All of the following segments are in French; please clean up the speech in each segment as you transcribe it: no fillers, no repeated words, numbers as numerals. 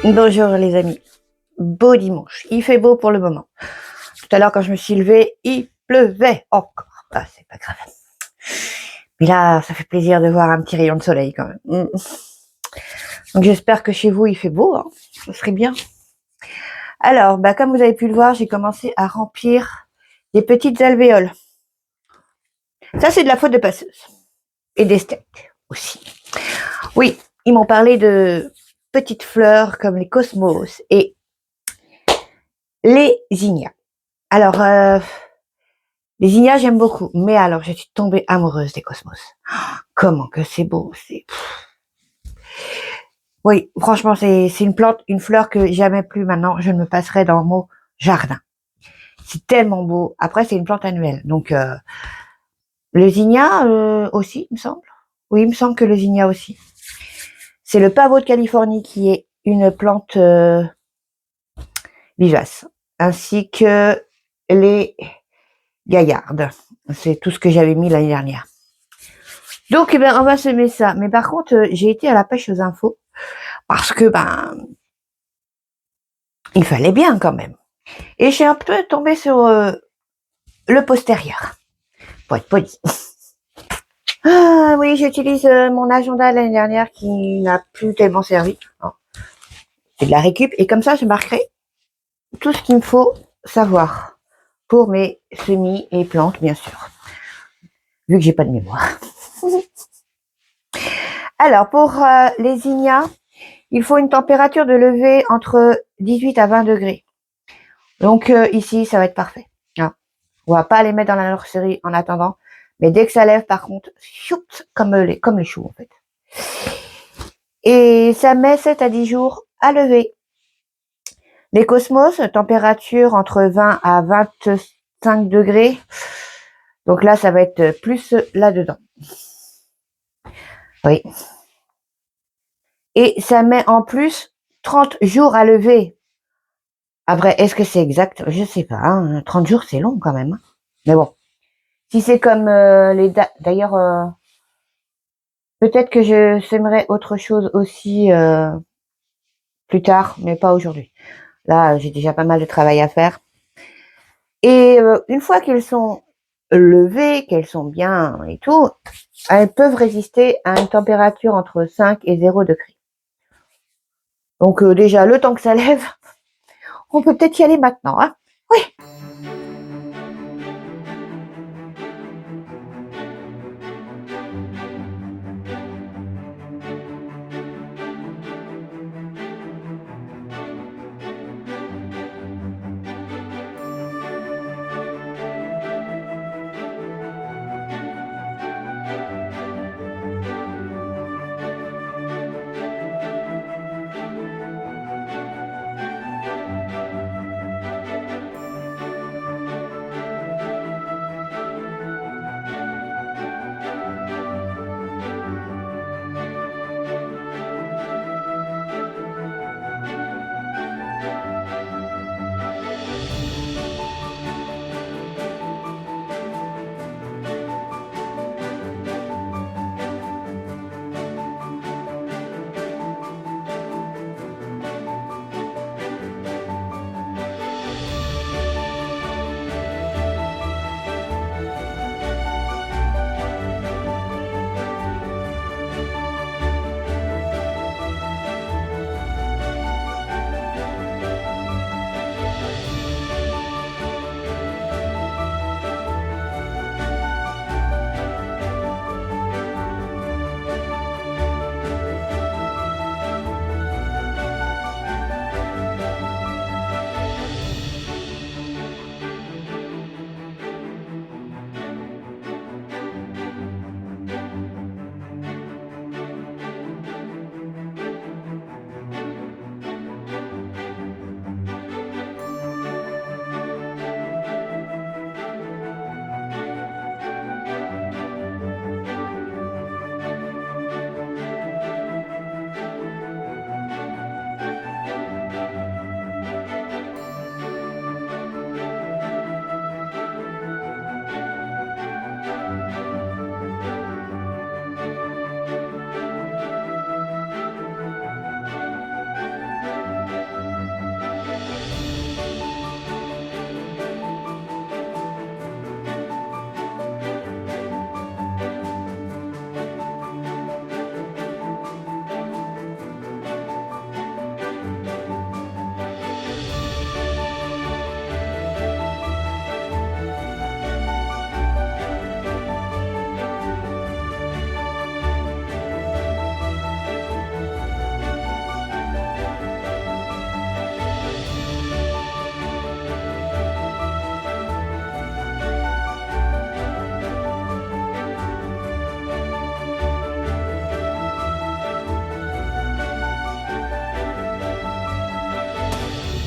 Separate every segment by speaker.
Speaker 1: Bonjour les amis, beau dimanche, il fait beau pour le moment. Tout à l'heure quand je me suis levée, il pleuvait encore. Ah, c'est pas grave. Mais là, ça fait plaisir de voir un petit rayon de soleil quand même. Donc j'espère que chez vous il fait beau, hein. Ce serait bien. Alors, comme vous avez pu le voir, j'ai commencé à remplir des petites alvéoles. Ça c'est de la faute de passeuse. Et des steaks aussi. Oui, ils m'ont parlé de petites fleurs comme les cosmos et les zinnias. Alors, les zinnias, j'aime beaucoup. Mais alors, je suis tombée amoureuse des cosmos. Comment que c'est beau. Oui, franchement, c'est une plante, une fleur que jamais plus maintenant je ne me passerai dans mon jardin. C'est tellement beau. Après, c'est une plante annuelle. Donc, le zinnia aussi, il me semble. Oui, il me semble que le zinnia aussi. C'est le pavot de Californie qui est une plante vivace. Ainsi que les gaillardes. C'est tout ce que j'avais mis l'année dernière. Donc, on va semer ça. Mais par contre, j'ai été à la pêche aux infos parce que, il fallait bien quand même. Et j'ai un peu tombé sur le postérieur, pour être poli. Ah oui, j'utilise mon agenda l'année dernière qui n'a plus tellement servi. C'est de la récup. Et comme ça, je marquerai tout ce qu'il me faut savoir pour mes semis et plantes, bien sûr. Vu que j'ai pas de mémoire. Alors, pour les zinnias, il faut une température de levée entre 18 à 20 degrés. Donc ici, ça va être parfait. On va pas les mettre dans la nurserie en attendant. Mais dès que ça lève, par contre, choup, comme les choux, en fait. Et ça met 7 à 10 jours à lever. Les cosmos, température entre 20 à 25 degrés. Donc là, ça va être plus là-dedans. Oui. Et ça met en plus 30 jours à lever. Après, est-ce que c'est exact? Je sais pas. Hein. 30 jours, c'est long quand même. Mais bon. Si c'est comme les dates. D'ailleurs, peut-être que je sèmerai autre chose aussi plus tard, mais pas aujourd'hui. Là, j'ai déjà pas mal de travail à faire. Et une fois qu'elles sont levées, qu'elles sont bien et tout, elles peuvent résister à une température entre 5 et 0 degrés. Donc déjà, le temps que ça lève, on peut peut-être y aller maintenant. Hein, oui.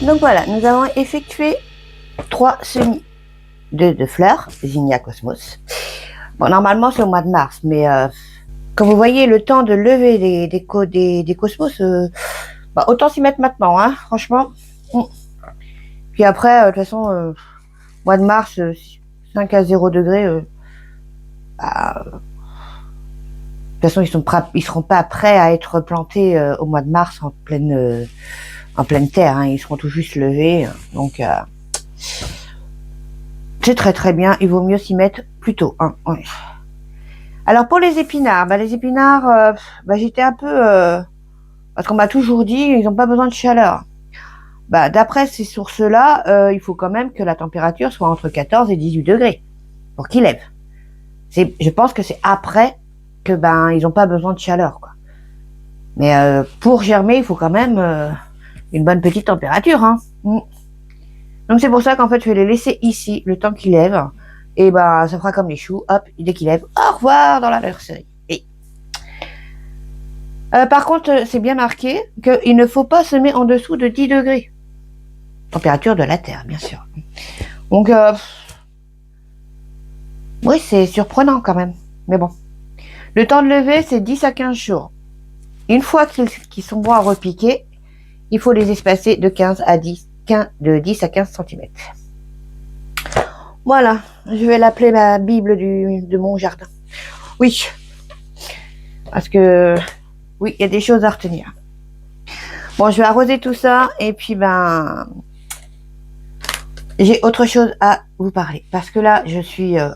Speaker 1: Donc voilà, nous avons effectué 3 semis de fleurs, Zinnia Cosmos. Bon, normalement c'est au mois de mars, mais comme vous voyez, le temps de lever des Cosmos, bah, autant s'y mettre maintenant, hein, franchement. Puis après, de toute façon, mois de mars, 5 à 0 degrés, bah, de toute façon, ils seront pas prêts à être plantés au mois de mars en pleine terre, hein, ils seront tout juste levés, donc c'est très très bien, il vaut mieux s'y mettre plus tôt. Hein, ouais. Alors pour les épinards, j'étais un peu... parce qu'on m'a toujours dit, ils n'ont pas besoin de chaleur. Bah, d'après ces sources-là, il faut quand même que la température soit entre 14 et 18 degrés pour qu'ils lèvent. Je pense que c'est après que ils n'ont pas besoin de chaleur, quoi. Mais pour germer, il faut quand même une bonne petite température. Hein. Donc c'est pour ça qu'en fait, je vais les laisser ici le temps qu'ils lèvent. Et ça fera comme les choux. Hop, dès qu'ils lèvent, au revoir dans la nurserie. Par contre, c'est bien marqué qu'il ne faut pas semer en dessous de 10 degrés. Température de la terre, bien sûr. Donc, oui, c'est surprenant quand même. Mais bon. Le temps de lever, c'est 10 à 15 jours. Une fois qu'ils sont bons à repiquer, il faut les espacer de 10 à 15 cm. Voilà, je vais l'appeler ma Bible de mon jardin. Oui, parce que, oui, il y a des choses à retenir. Bon, je vais arroser tout ça et puis j'ai autre chose à vous parler. Parce que là, je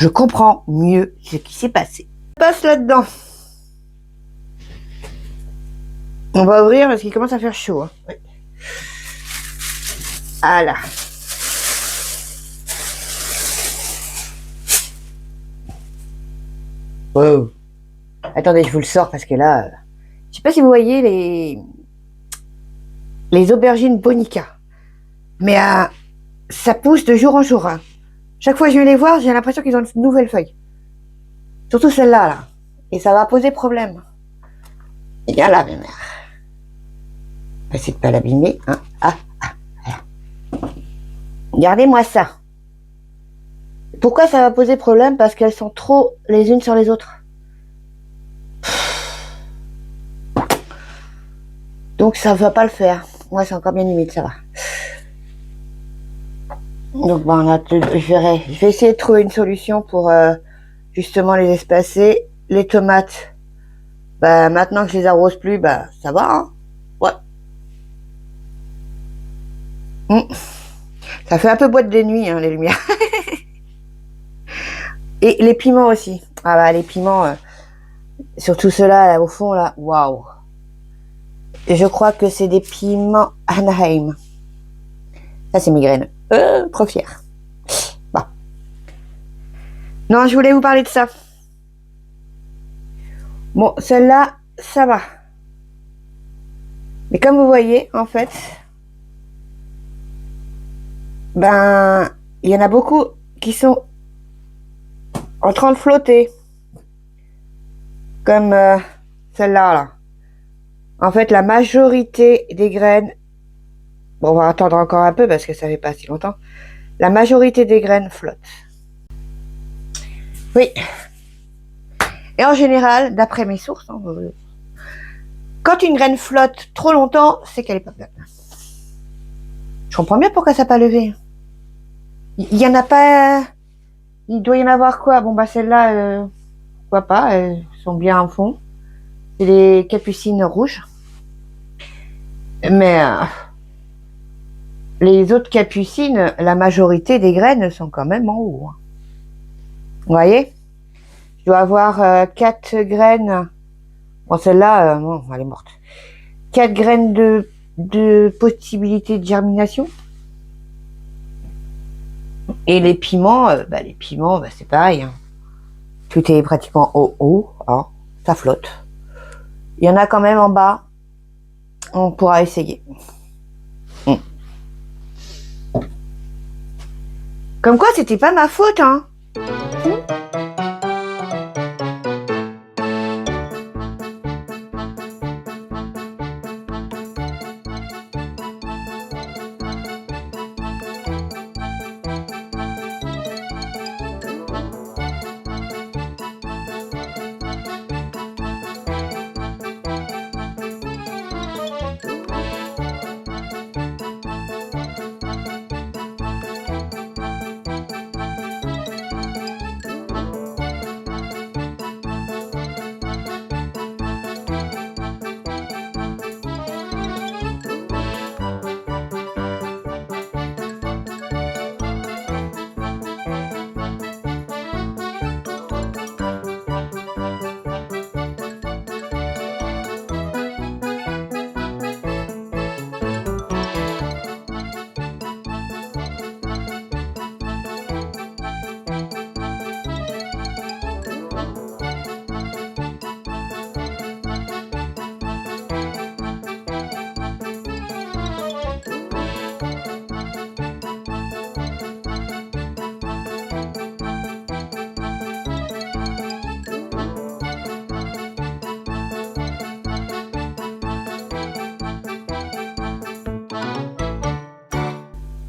Speaker 1: comprends mieux ce qui s'est passé. Je passe là-dedans. On va ouvrir parce qu'il commence à faire chaud. Hein. Oui. Voilà. Wow. Attendez, je vous le sors parce que là, je sais pas si vous voyez les aubergines Bonica. Mais ça pousse de jour en jour. Hein. Chaque fois que je vais les voir, j'ai l'impression qu'ils ont une nouvelle feuille. Surtout celle-là, là. Et ça va poser problème. Et bien là, ma mère. On va essayer de pas l'abîmer. Hein. Voilà. Regardez-moi ça. Pourquoi ça va poser problème? Parce qu'elles sont trop les unes sur les autres. Donc ça va pas le faire. Moi, c'est encore bien humide, ça va. Donc je vais essayer de trouver une solution pour justement les espacer. Les tomates, maintenant que je les arrose plus, ça va. Hein. Ouais. Ça fait un peu boîte de nuit, hein, les lumières. Et les piments aussi. Les piments, surtout ceux-là, là, au fond, là, waouh. Je crois que c'est des piments Anaheim. Ça, c'est migraine. Trop fière. Bon. Non, je voulais vous parler de ça. Bon, celle-là, ça va. Mais comme vous voyez, en fait, il y en a beaucoup qui sont en train de flotter. Comme celle-là, là. En fait, la majorité des graines... Bon, on va attendre encore un peu parce que ça fait pas si longtemps. La majorité des graines flottent. Oui. Et en général, d'après mes sources, hein, quand une graine flotte trop longtemps, c'est qu'elle est pas bonne. Je comprends bien pourquoi ça n'a pas levé. Il y en a pas... Il doit y en avoir quoi? Bon, celles-là, pourquoi pas, elles sont bien en fond. C'est les capucines rouges. Mais les autres capucines, la majorité des graines sont quand même en haut. Vous voyez? Je dois avoir 4 graines. Bon, celle-là, bon, elle est morte. 4 graines de possibilité de germination. Et les piments, c'est pareil. Hein. Tout est pratiquement au haut. Hein. Ça flotte. Il y en a quand même en bas. On pourra essayer. Comme quoi, c'était pas ma faute, hein.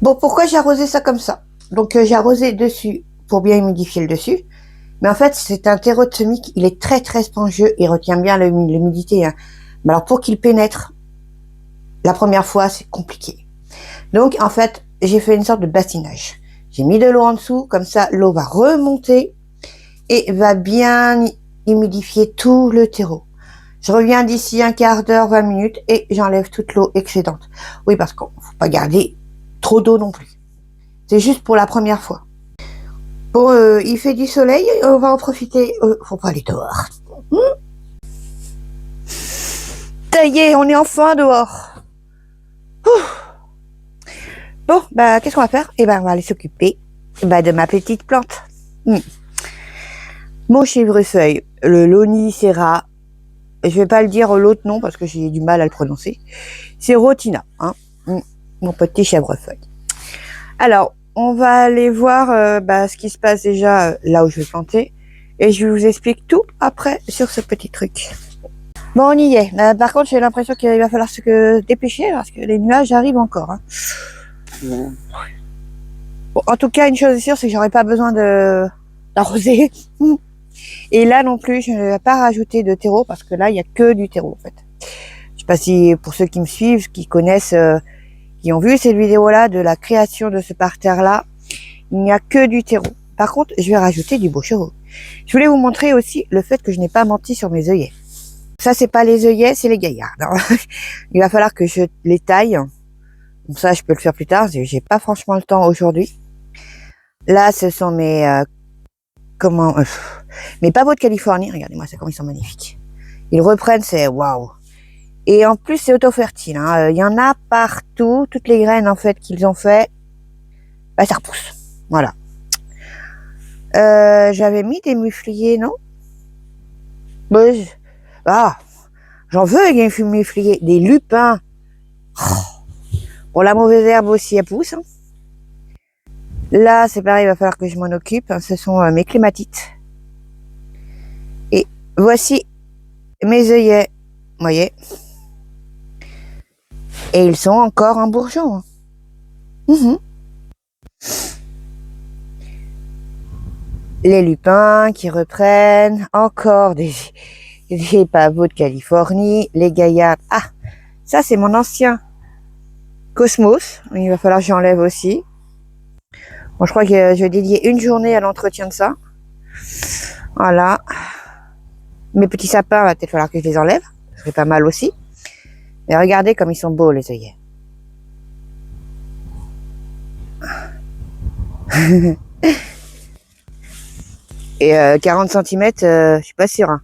Speaker 1: Bon, pourquoi j'ai arrosé ça comme ça? Donc, j'ai arrosé dessus pour bien humidifier le dessus. Mais en fait, c'est un terreau de semis, il est très très spongieux, il retient bien l'humidité. Hein. Mais alors, pour qu'il pénètre, la première fois, c'est compliqué. Donc, en fait, j'ai fait une sorte de bassinage. J'ai mis de l'eau en dessous, comme ça, l'eau va remonter et va bien humidifier tout le terreau. Je reviens d'ici un quart d'heure, 20 minutes et j'enlève toute l'eau excédente. Oui, parce qu'il ne faut pas garder trop d'eau non plus. C'est juste pour la première fois. Bon, il fait du soleil, on va en profiter. Faut pas aller dehors. Ça y est, on est enfin dehors. Bon, bah, qu'est-ce qu'on va faire? Eh ben, on va aller s'occuper de ma petite plante. Mon chèvrefeuille, le Lonicera. Je vais pas le dire l'autre nom parce que j'ai du mal à le prononcer. C'est Rotina, hein, mon petit chèvrefeuille. Alors, on va aller voir ce qui se passe déjà là où je vais planter. Et je vous explique tout après sur ce petit truc. Bon, on y est. Par contre, j'ai l'impression qu'il va falloir se dépêcher parce que les nuages arrivent encore. Hein. Bon, en tout cas, une chose est sûre, c'est que j'aurai pas besoin d'arroser. Et là non plus, je ne vais pas rajouter de terreau parce que là, il n'y a que du terreau en fait. Je sais pas si pour ceux qui me suivent, qui connaissent, qui ont vu cette vidéo-là de la création de ce parterre-là, il n'y a que du terreau. Par contre, je vais rajouter du bouchereau. Je voulais vous montrer aussi le fait que je n'ai pas menti sur mes œillets. Ça, c'est pas les œillets, c'est les gaillards. Il va falloir que je les taille. Comme ça, je peux le faire plus tard. J'ai pas franchement le temps aujourd'hui. Là, ce sont mes mes pavots de Californie. Regardez-moi ça, comme ils sont magnifiques. Ils reprennent, c'est waouh. Et en plus, c'est auto-fertile. Hein. Il y en a partout. Toutes les graines en fait qu'ils ont fait, ça repousse. Voilà. J'avais mis des mufliers, non? J'en veux des mufliers, des lupins. Pour la mauvaise herbe aussi, elle pousse. Hein. Là, c'est pareil, il va falloir que je m'en occupe. Ce sont mes clématites. Et voici mes œillets. Vous voyez? Et ils sont encore en bourgeon. Hein. Les lupins qui reprennent. Encore des pavots de Californie. Les gaillards. Ah, ça, c'est mon ancien Cosmos. Il va falloir que j'enlève aussi. Bon, je crois que je vais dédier une journée à l'entretien de ça. Voilà. Mes petits sapins, il va peut-être falloir que je les enlève. Ça fait pas mal aussi. Mais regardez comme ils sont beaux, les œillets. Et 40 cm, je suis pas sûre. Hein.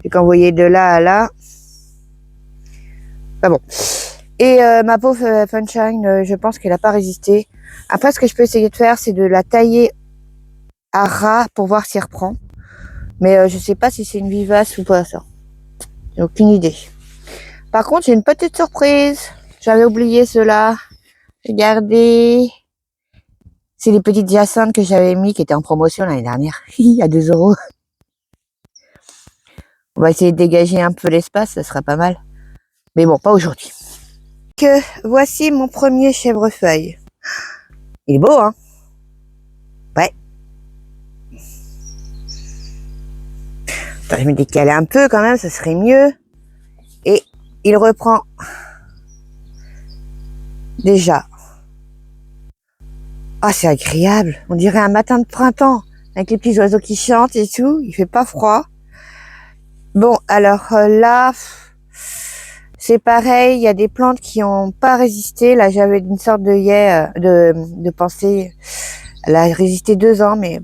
Speaker 1: J'ai qu'envoyer de là à là. Pas bon. Et ma pauvre Funshine, je pense qu'elle n'a pas résisté. Après, ce que je peux essayer de faire, c'est de la tailler à ras pour voir si elle reprend. Mais je sais pas si c'est une vivace ou pas, ça. J'ai aucune idée. Par contre, j'ai une petite surprise. J'avais oublié cela. Regardez. C'est les petites hyacinthes que j'avais mis, qui étaient en promotion l'année dernière. À 2 €. On va essayer de dégager un peu l'espace, ça sera pas mal. Mais bon, pas aujourd'hui. Voici mon premier chèvrefeuille. Il est beau, hein? Ouais. Attends, je vais me décaler un peu quand même, ça serait mieux. Et il reprend déjà. Ah, c'est agréable. On dirait un matin de printemps, avec les petits oiseaux qui chantent et tout. Il fait pas froid. Bon, alors là, c'est pareil. Il y a des plantes qui n'ont pas résisté. Là, j'avais une sorte de pensée. Elle a résisté 2 ans, mais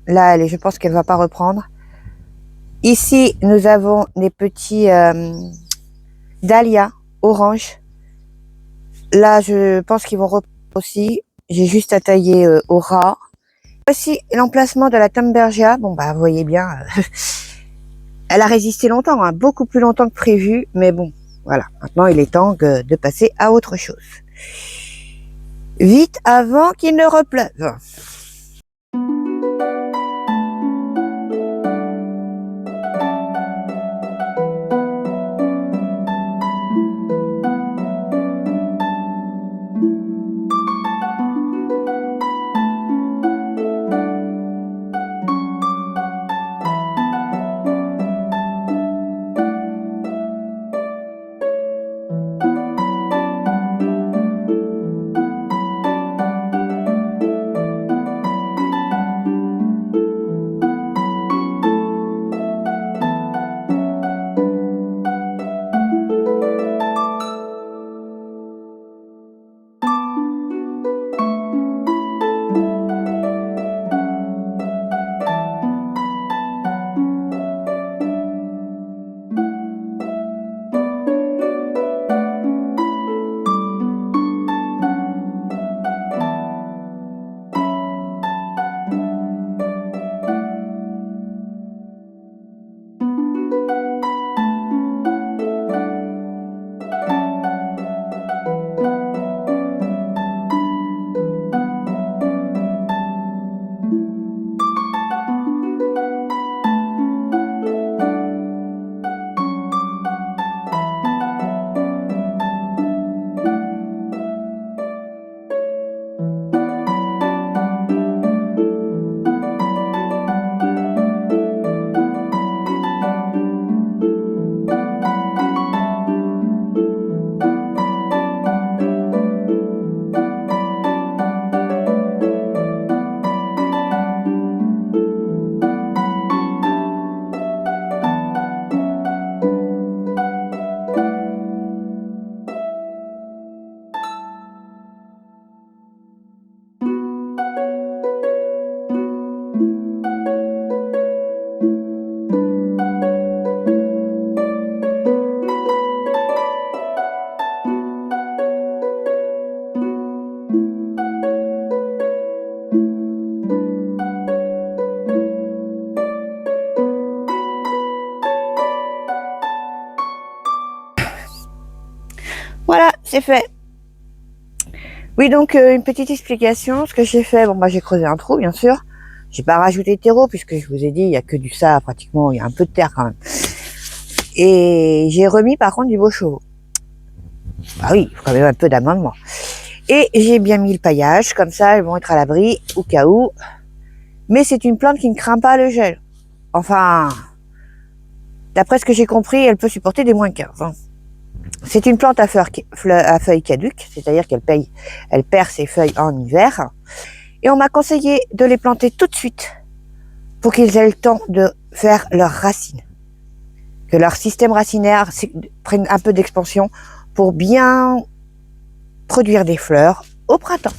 Speaker 1: là, je pense qu'elle va pas reprendre. Ici, nous avons des petits dahlias orange. Là, je pense qu'ils vont reprendre aussi. J'ai juste à tailler au ras. Voici l'emplacement de la Thunbergia. Bon, vous voyez bien, elle a résisté longtemps, hein, beaucoup plus longtemps que prévu. Mais bon, voilà. Maintenant, il est temps de passer à autre chose. Vite avant qu'il ne repleuve. c'est fait. Oui, donc une petite explication. Ce que j'ai fait, bon, bah j'ai creusé un trou, bien sûr. J'ai pas rajouté de terreau puisque je vous ai dit, il y a que du sable pratiquement. Il y a un peu de terre quand même. Et j'ai remis par contre du beau chevaux. Ah oui, il faut quand même un peu d'amendement. Et j'ai bien mis le paillage, comme ça elles vont être à l'abri au cas où. Mais c'est une plante qui ne craint pas le gel. Enfin, d'après ce que j'ai compris, elle peut supporter des -15. Hein. C'est une plante à feuilles caduques, c'est-à-dire elle perd ses feuilles en hiver. Et on m'a conseillé de les planter tout de suite pour qu'ils aient le temps de faire leurs racines. Que leur système racinaire prenne un peu d'expansion pour bien produire des fleurs au printemps,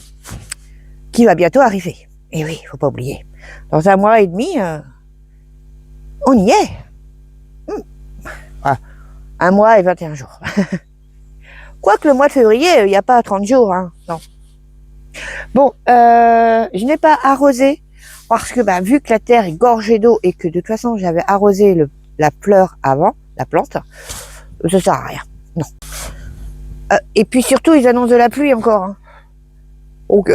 Speaker 1: qui va bientôt arriver. Et oui, il faut pas oublier. Dans 1 mois et demi, on y est. Voilà. 1 mois et 21 jours. Quoique le mois de février, il n'y a pas 30 jours. Hein. Non. Bon, je n'ai pas arrosé parce que vu que la terre est gorgée d'eau et que de toute façon j'avais arrosé la fleur avant, la plante, ça sert à rien. Non. Et puis surtout, ils annoncent de la pluie encore. Hein. Donc...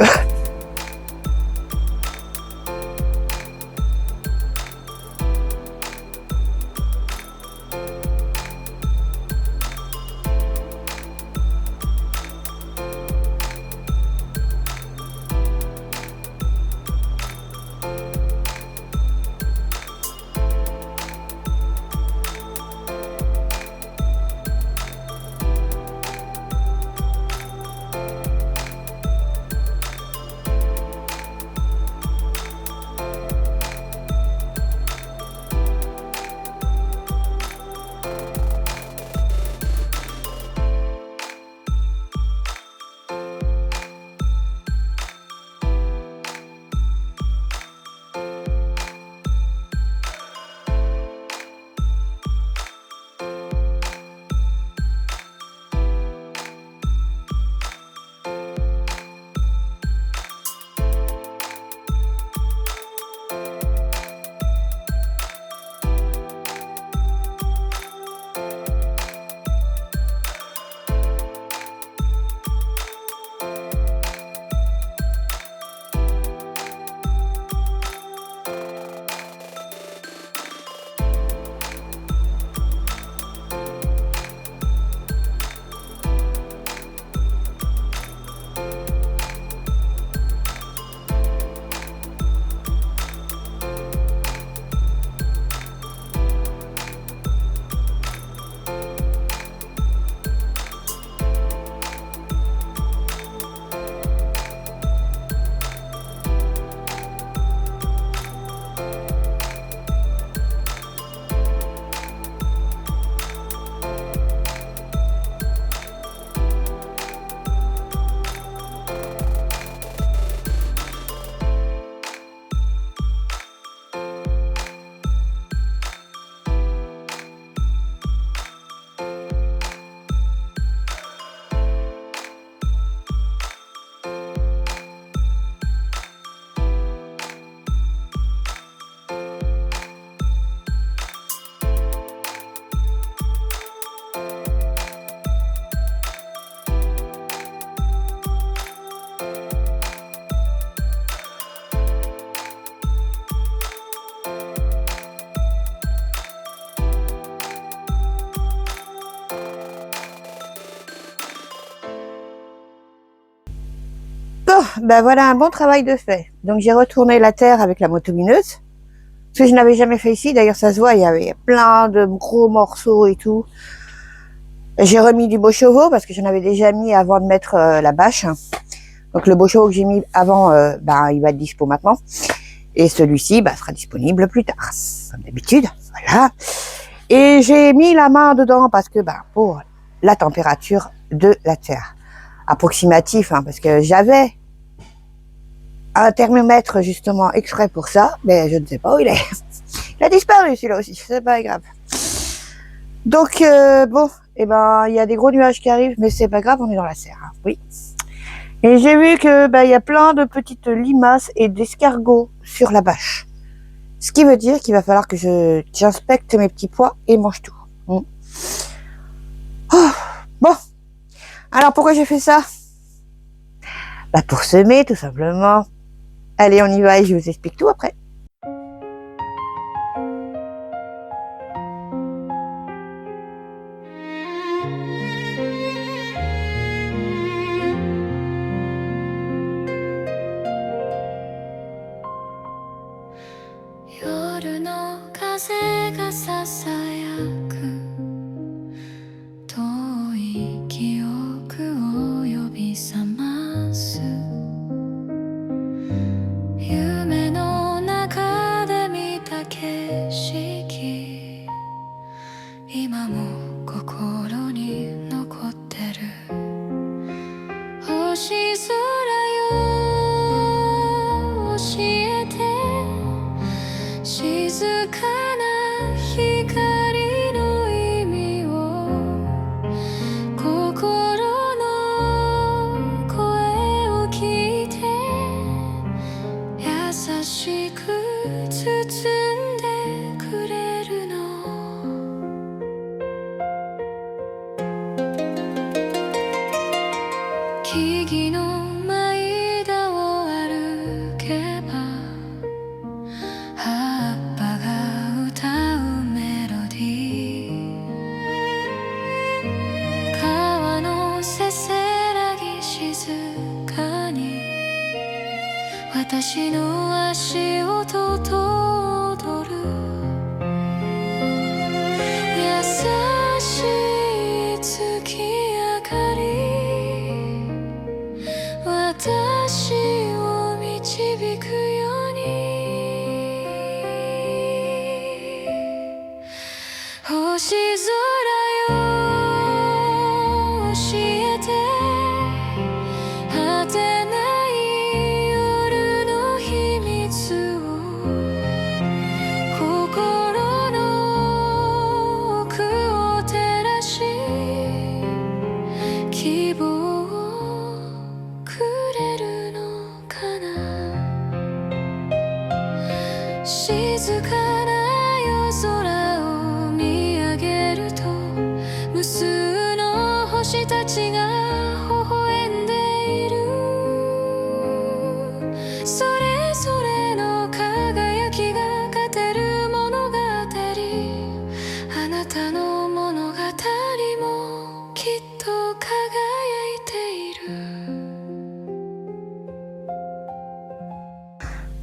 Speaker 1: Ben voilà un bon travail de fait. Donc j'ai retourné la terre avec la motomineuse, ce que je n'avais jamais fait ici. D'ailleurs ça se voit, il y avait plein de gros morceaux et tout. J'ai remis du beau chevaux parce que j'en avais déjà mis avant de mettre la bâche. Donc le beau chevaux que j'ai mis avant, il va être dispo maintenant. Et celui-ci sera disponible plus tard, comme d'habitude. Voilà. Et j'ai mis la main dedans parce que pour la température de la terre. Approximatif, parce que j'avais un thermomètre justement exprès pour ça, mais je ne sais pas où il est. Il a disparu celui-là aussi, c'est pas grave. Donc il y a des gros nuages qui arrivent, mais c'est pas grave, on est dans la serre, hein, oui. Et j'ai vu que il y a plein de petites limaces et d'escargots sur la bâche. Ce qui veut dire qu'il va falloir que j'inspecte mes petits pois et mange tout. Oh, bon, Alors pourquoi j'ai fait ça? Bah pour semer tout simplement. Allez, on y va et je vous explique tout après.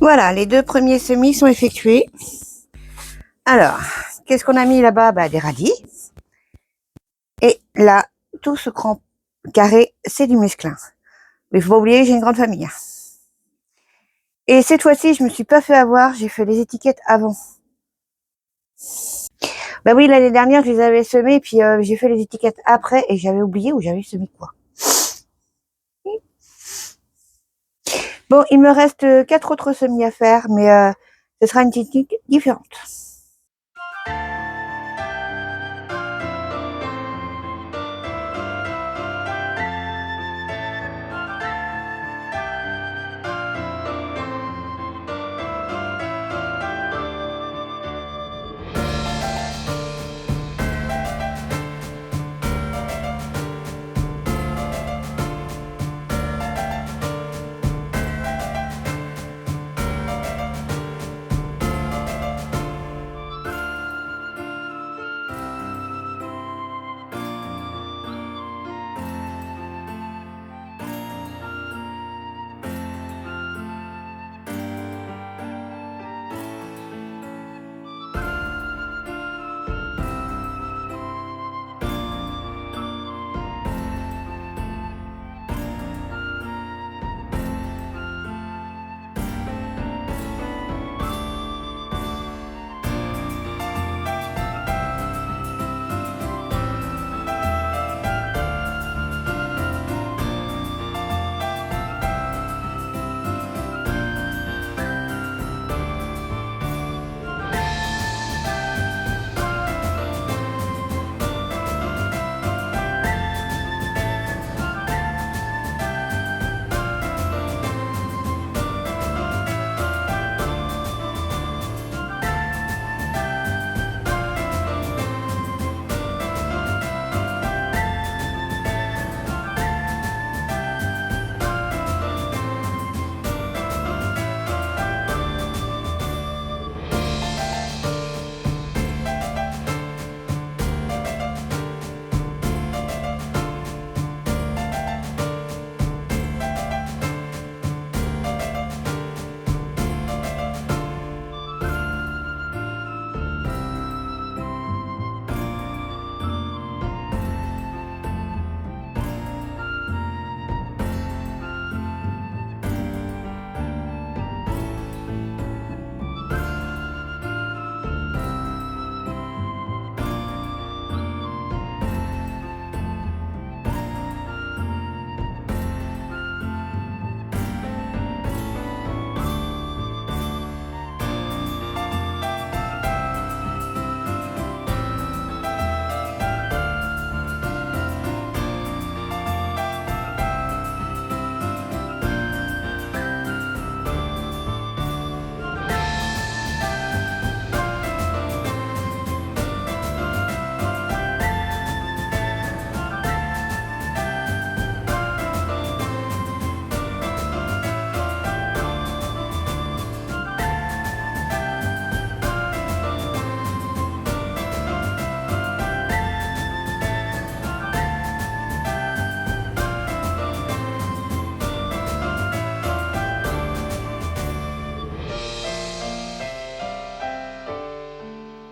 Speaker 1: Voilà, les 2 premiers semis sont effectués. Alors, qu'est-ce qu'on a mis là-bas? Bah, des radis. Et là, tout ce grand carré, c'est du mesclun. Mais il faut pas oublier, j'ai une grande famille. Et cette fois-ci, je me suis pas fait avoir, j'ai fait les étiquettes avant. Bah oui, l'année dernière, je les avais semés, puis j'ai fait les étiquettes après, et j'avais oublié où j'avais semé quoi. Bon, il me reste 4 autres semis à faire, mais ce sera une technique différente.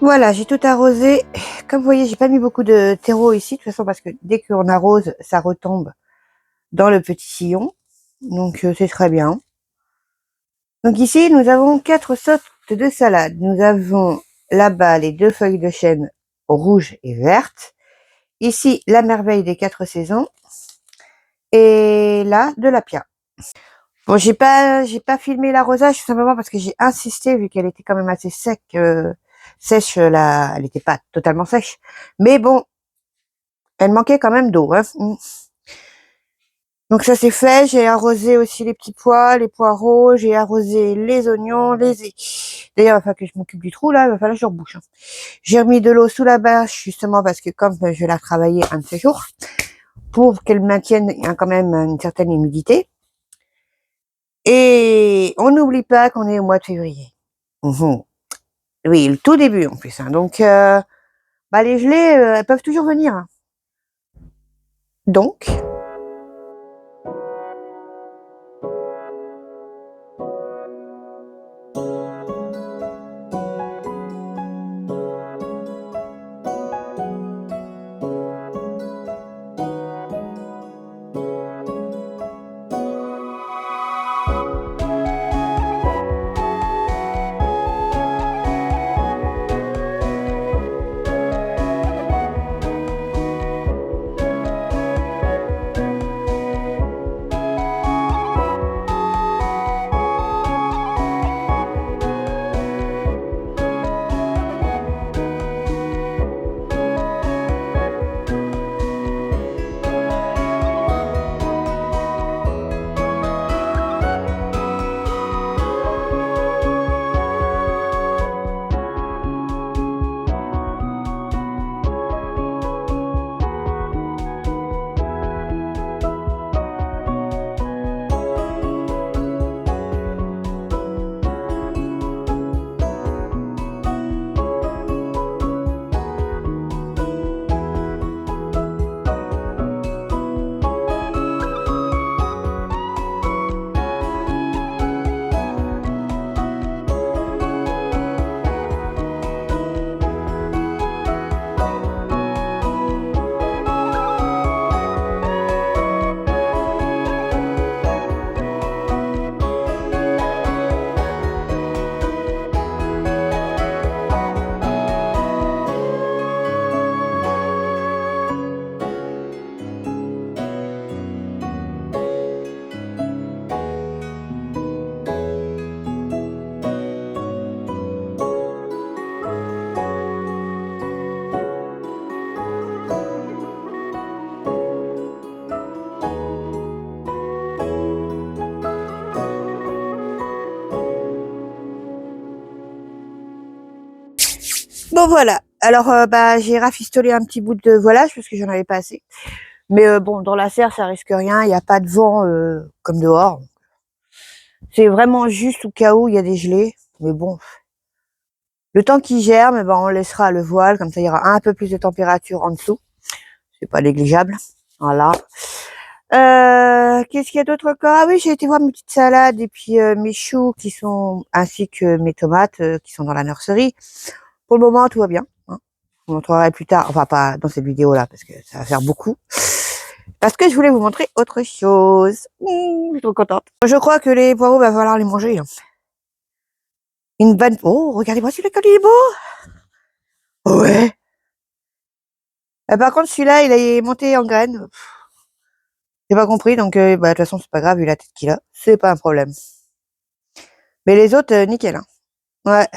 Speaker 1: Voilà, j'ai tout arrosé. Comme vous voyez, j'ai pas mis beaucoup de terreau ici, de toute façon, parce que dès qu'on arrose, ça retombe dans le petit sillon. Donc, c'est très bien. Donc ici, nous avons 4 sortes de salades. Nous avons là-bas les 2 feuilles de chêne rouges et vertes. Ici, la merveille des 4 saisons. Et là, de l'apia. Bon, j'ai pas filmé l'arrosage simplement parce que j'ai insisté vu qu'elle était quand même assez sèche là, elle n'était pas totalement sèche. Mais bon, elle manquait quand même d'eau, hein. Donc ça c'est fait, j'ai arrosé aussi les petits pois, les poireaux, j'ai arrosé les oignons, d'ailleurs, il va falloir que je m'occupe du trou là, il va falloir que je rebouche, hein. J'ai remis de l'eau sous la bâche justement parce que comme je vais la travailler un de ces jours, pour qu'elle maintienne quand même une certaine humidité. Et on n'oublie pas qu'on est au mois de février. Mhm. Oui, le tout début en plus, hein. Donc les gelées, elles peuvent toujours venir, hein. Donc, bon voilà. Alors j'ai rafistolé un petit bout de voilage parce que j'en avais pas assez. Mais bon, dans la serre, ça risque rien. Il n'y a pas de vent comme dehors. C'est vraiment juste au cas où il y a des gelées. Mais bon, le temps qu'il germe, on laissera le voile. Comme ça, il y aura un peu plus de température en dessous. C'est pas négligeable. Voilà. Qu'est-ce qu'il y a d'autre encore? Ah oui, j'ai été voir mes petites salades et puis mes choux ainsi que mes tomates qui sont dans la nurserie. Pour le moment, tout va bien, hein. Je vous montrerai plus tard. Enfin, pas dans cette vidéo-là parce que ça va faire beaucoup. Parce que je voulais vous montrer autre chose. Je suis trop contente. Je crois que les poireaux, va falloir les manger, hein. Une bonne... Oh, regardez-moi celui-là comme il est beau. Ouais. Par contre, celui-là, il est monté en graines. J'ai pas compris, donc de toute façon, c'est pas grave, vu la tête qu'il a. C'est pas un problème. Mais les autres, nickel, hein. Ouais.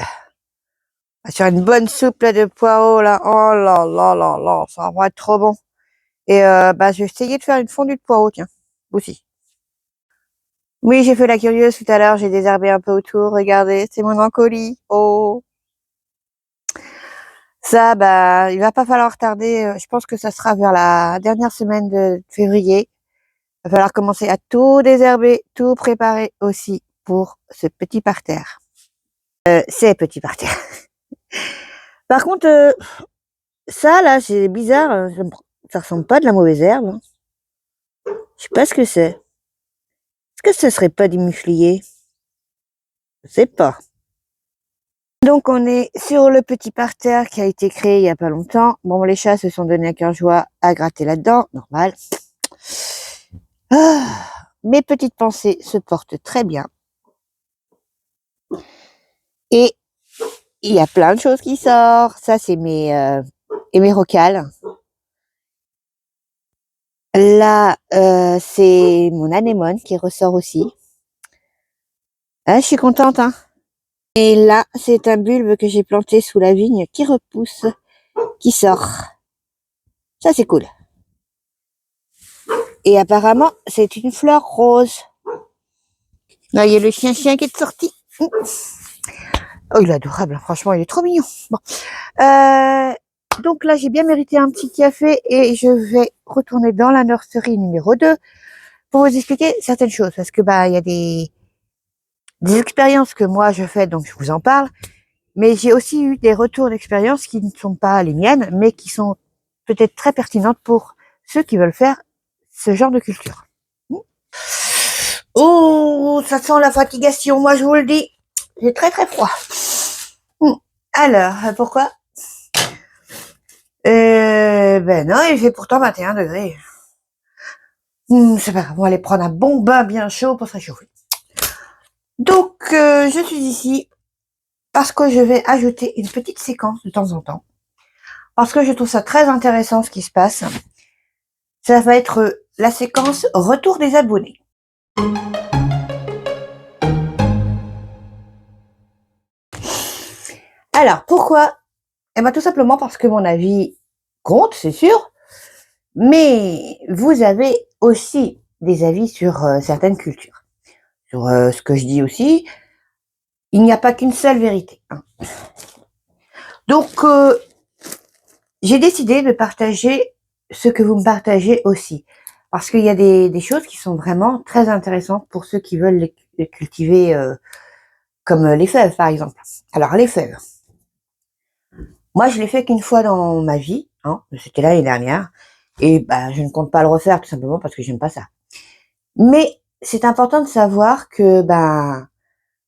Speaker 1: Sur une bonne soupe là, de poireaux, là. Oh là là là là, ça va être trop bon. Et je vais essayer de faire une fondue de poireaux, tiens, aussi. Oui, j'ai fait la curieuse tout à l'heure, j'ai désherbé un peu autour. Regardez, c'est mon encoli. Oh. Ça, il va pas falloir tarder. Je pense que ça sera vers la dernière semaine de février. Il va falloir commencer à tout désherber, tout préparer aussi pour ce petit parterre. Ces petits parterres. Par contre, ça là, c'est bizarre. Ça ressemble pas à de la mauvaise herbe, hein. Je sais pas ce que c'est. Est-ce que ce serait pas du muflier? Je sais pas. Donc, on est sur le petit parterre qui a été créé il y a pas longtemps. Bon, les chats se sont donné à cœur joie à gratter là-dedans, normal. Mes petites pensées se portent très bien. Et il y a plein de choses qui sortent. Ça, c'est mes hémérocales. Là, c'est mon anémone qui ressort aussi. Ah, je suis contente, hein. Et là, c'est un bulbe que j'ai planté sous la vigne qui repousse, qui sort. Ça, c'est cool. Et apparemment, c'est une fleur rose. Là, il y a le chien qui est sorti. Oh, il est adorable, hein. Franchement, il est trop mignon. Bon. Donc là, j'ai bien mérité un petit café et je vais retourner dans la nurserie numéro 2 pour vous expliquer certaines choses. Parce que, il y a des expériences que moi je fais, donc je vous en parle. Mais j'ai aussi eu des retours d'expérience qui ne sont pas les miennes, mais qui sont peut-être très pertinentes pour ceux qui veulent faire ce genre de culture. Oh, ça sent la fatigation, moi je vous le dis. J'ai très très froid. Alors, pourquoi? Ben non, il fait pourtant 21 degrés. C'est pas grave, on va aller prendre un bon bain bien chaud pour se réchauffer. Donc, je suis ici parce que je vais ajouter une petite séquence de temps en temps. Parce que je trouve ça très intéressant ce qui se passe. Ça va être la séquence retour des abonnés. Alors, pourquoi? Eh bien, tout simplement parce que mon avis compte, c'est sûr, mais vous avez aussi des avis sur certaines cultures. Sur ce que je dis aussi, il n'y a pas qu'une seule vérité, hein. Donc, j'ai décidé de partager ce que vous me partagez aussi. Parce qu'il y a des choses qui sont vraiment très intéressantes pour ceux qui veulent les cultiver, comme les fèves, par exemple. Alors, les fèves. Moi, je l'ai fait qu'une fois dans ma vie, hein, c'était l'année dernière, et je ne compte pas le refaire tout simplement parce que j'aime pas ça. Mais c'est important de savoir que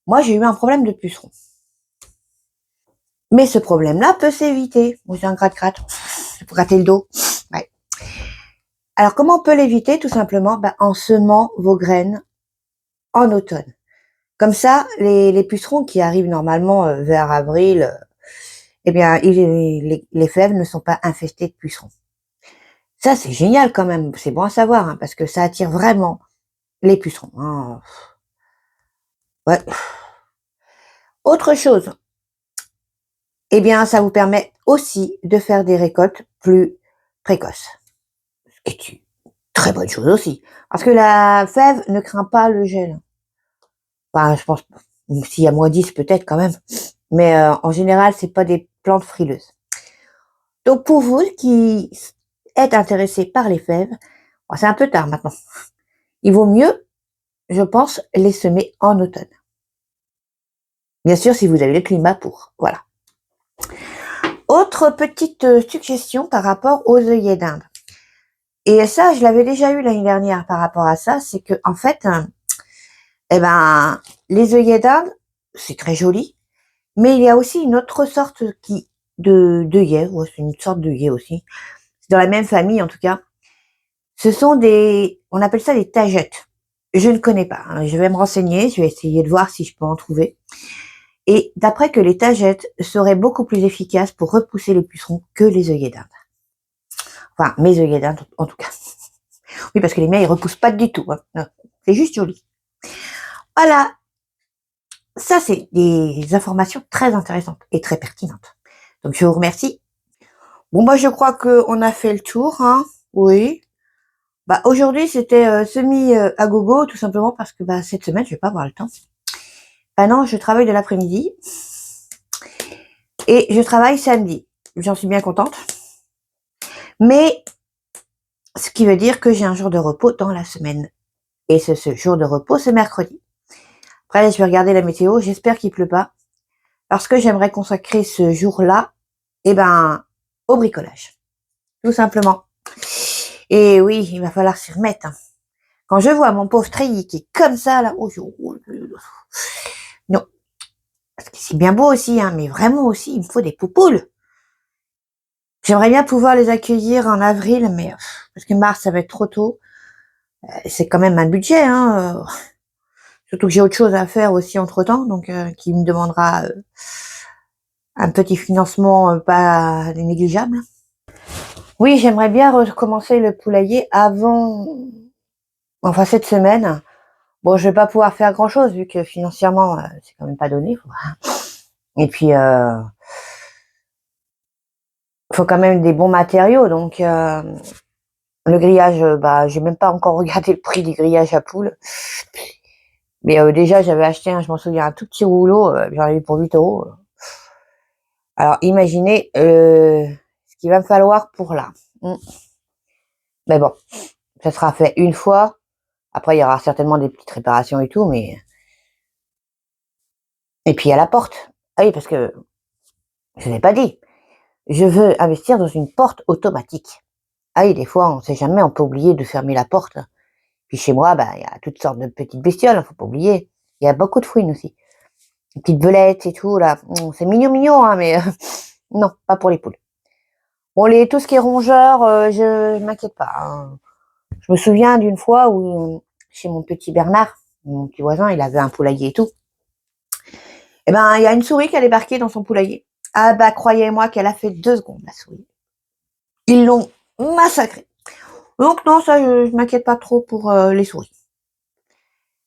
Speaker 1: moi j'ai eu un problème de puceron. Mais ce problème-là peut s'éviter. Vous un gratte-gratte, c'est pour gratter le dos. Ouais. Alors comment on peut l'éviter? Tout simplement en semant vos graines en automne. Comme ça, les pucerons qui arrivent normalement vers avril, les fèves ne sont pas infestées de pucerons. Ça, c'est génial quand même. C'est bon à savoir, hein, parce que ça attire vraiment les pucerons, hein. Ouais. Autre chose, ça vous permet aussi de faire des récoltes plus précoces. Ce qui est une très bonne chose aussi. Parce que la fève ne craint pas le gel. Je pense, s'il y a -10 peut-être quand même. Mais en général, c'est pas des plantes frileuses. Donc pour vous qui êtes intéressés par les fèves, c'est un peu tard maintenant. Il vaut mieux, je pense, les semer en automne. Bien sûr, si vous avez le climat pour. Voilà. Autre petite suggestion par rapport aux œillets d'Inde. Et ça, je l'avais déjà eu l'année dernière par rapport à ça, c'est que en fait, les œillets d'Inde, c'est très joli, mais il y a aussi une autre sorte d'œillet, ouais, c'est une sorte d'œillet aussi. C'est dans la même famille en tout cas. Ce sont on appelle ça des tagettes. Je ne connais pas, hein. Je vais me renseigner, je vais essayer de voir si je peux en trouver. Et d'après que les tagettes seraient beaucoup plus efficaces pour repousser les pucerons que les œillets d'Inde. Enfin, mes œillets d'Inde en tout cas. Oui, parce que les miens, ils repoussent pas du tout, hein. C'est juste joli. Voilà. Ça, c'est des informations très intéressantes et très pertinentes. Donc, je vous remercie. Bon, moi, je crois qu'on a fait le tour, hein. Oui. Aujourd'hui, c'était semi à gogo, tout simplement parce que cette semaine, je vais pas avoir le temps. Non, je travaille de l'après-midi. Et je travaille samedi. J'en suis bien contente. Mais, ce qui veut dire que j'ai un jour de repos dans la semaine. Et ce jour de repos, c'est mercredi. Après, je vais regarder la météo. J'espère qu'il pleut pas. Parce que j'aimerais consacrer ce jour-là, au bricolage. Tout simplement. Et oui, il va falloir s'y remettre, hein. Quand je vois mon pauvre treillis qui est comme ça, là, non. c'est bien beau aussi, hein, mais vraiment aussi, il me faut des poupoules. J'aimerais bien pouvoir les accueillir en avril, mais parce que mars, ça va être trop tôt. C'est quand même un budget, hein. Surtout que j'ai autre chose à faire aussi entre-temps, donc qui me demandera un petit financement pas négligeable. Oui, j'aimerais bien recommencer le poulailler avant, enfin cette semaine. Bon, je vais pas pouvoir faire grand-chose vu que financièrement, c'est quand même pas donné. Et puis, faut quand même des bons matériaux, donc le grillage, j'ai même pas encore regardé le prix du grillage à poules. Mais déjà, j'avais acheté, je m'en souviens, un tout petit rouleau, j'en ai eu pour 8 €. Alors, imaginez ce qu'il va me falloir pour là. Mais bon, ça sera fait une fois. Après, il y aura certainement des petites réparations et tout, mais... Et puis, à la porte. Ah oui, parce que, je l'ai pas dit, je veux investir dans une porte automatique. Ah oui, des fois, on sait jamais, on peut oublier de fermer la porte. Puis chez moi, il y a toutes sortes de petites bestioles, faut pas oublier. Il y a beaucoup de fouines aussi. Des petites belettes et tout, là. C'est mignon, hein, mais non, pas pour les poules. Bon, tout ce qui est rongeur, je m'inquiète pas, hein. Je me souviens d'une fois où, chez mon petit Bernard, mon petit voisin, il avait un poulailler et tout. Eh ben, il y a une souris qui a débarqué dans son poulailler. Ah croyez-moi qu'elle a fait 2 secondes, la souris. Ils l'ont massacrée. Donc non, ça, je m'inquiète pas trop pour les souris.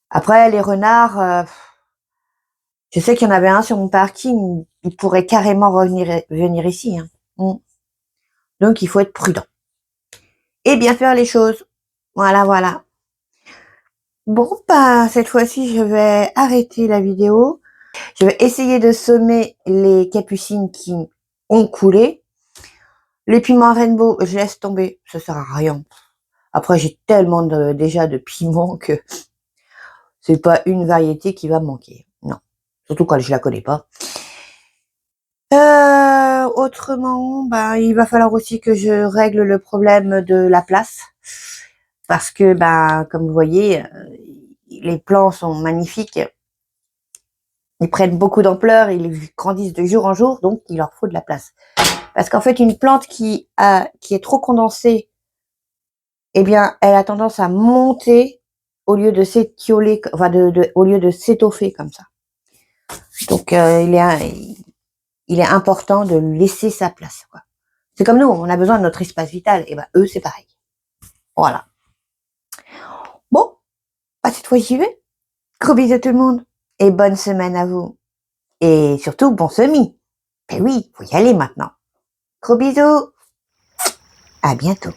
Speaker 1: Après, les renards, je sais qu'il y en avait un sur mon parking, il pourrait carrément venir ici, hein. Donc, il faut être prudent. Et bien faire les choses. Voilà. Bon, cette fois-ci, je vais arrêter la vidéo. Je vais essayer de semer les capucines qui ont coulé. Les piments rainbow, je laisse tomber, ça sert à rien. Après, j'ai tellement déjà de piments que c'est pas une variété qui va me manquer. Non. Surtout quand je la connais pas. Autrement, il va falloir aussi que je règle le problème de la place. Parce que, comme vous voyez, les plants sont magnifiques. Ils prennent beaucoup d'ampleur, ils grandissent de jour en jour, donc il leur faut de la place. Parce qu'en fait, une plante qui est trop condensée, eh bien, elle a tendance à monter au lieu de s'étioler, enfin au lieu de s'étoffer comme ça. Donc, il est important de laisser sa place, quoi. C'est comme nous, on a besoin de notre espace vital, et eux, c'est pareil. Voilà. Bon, cette fois j'y vais. Gros bisous tout le monde, et bonne semaine à vous. Et surtout, bon semis. Eh oui, faut y aller maintenant. Gros bisous. À bientôt.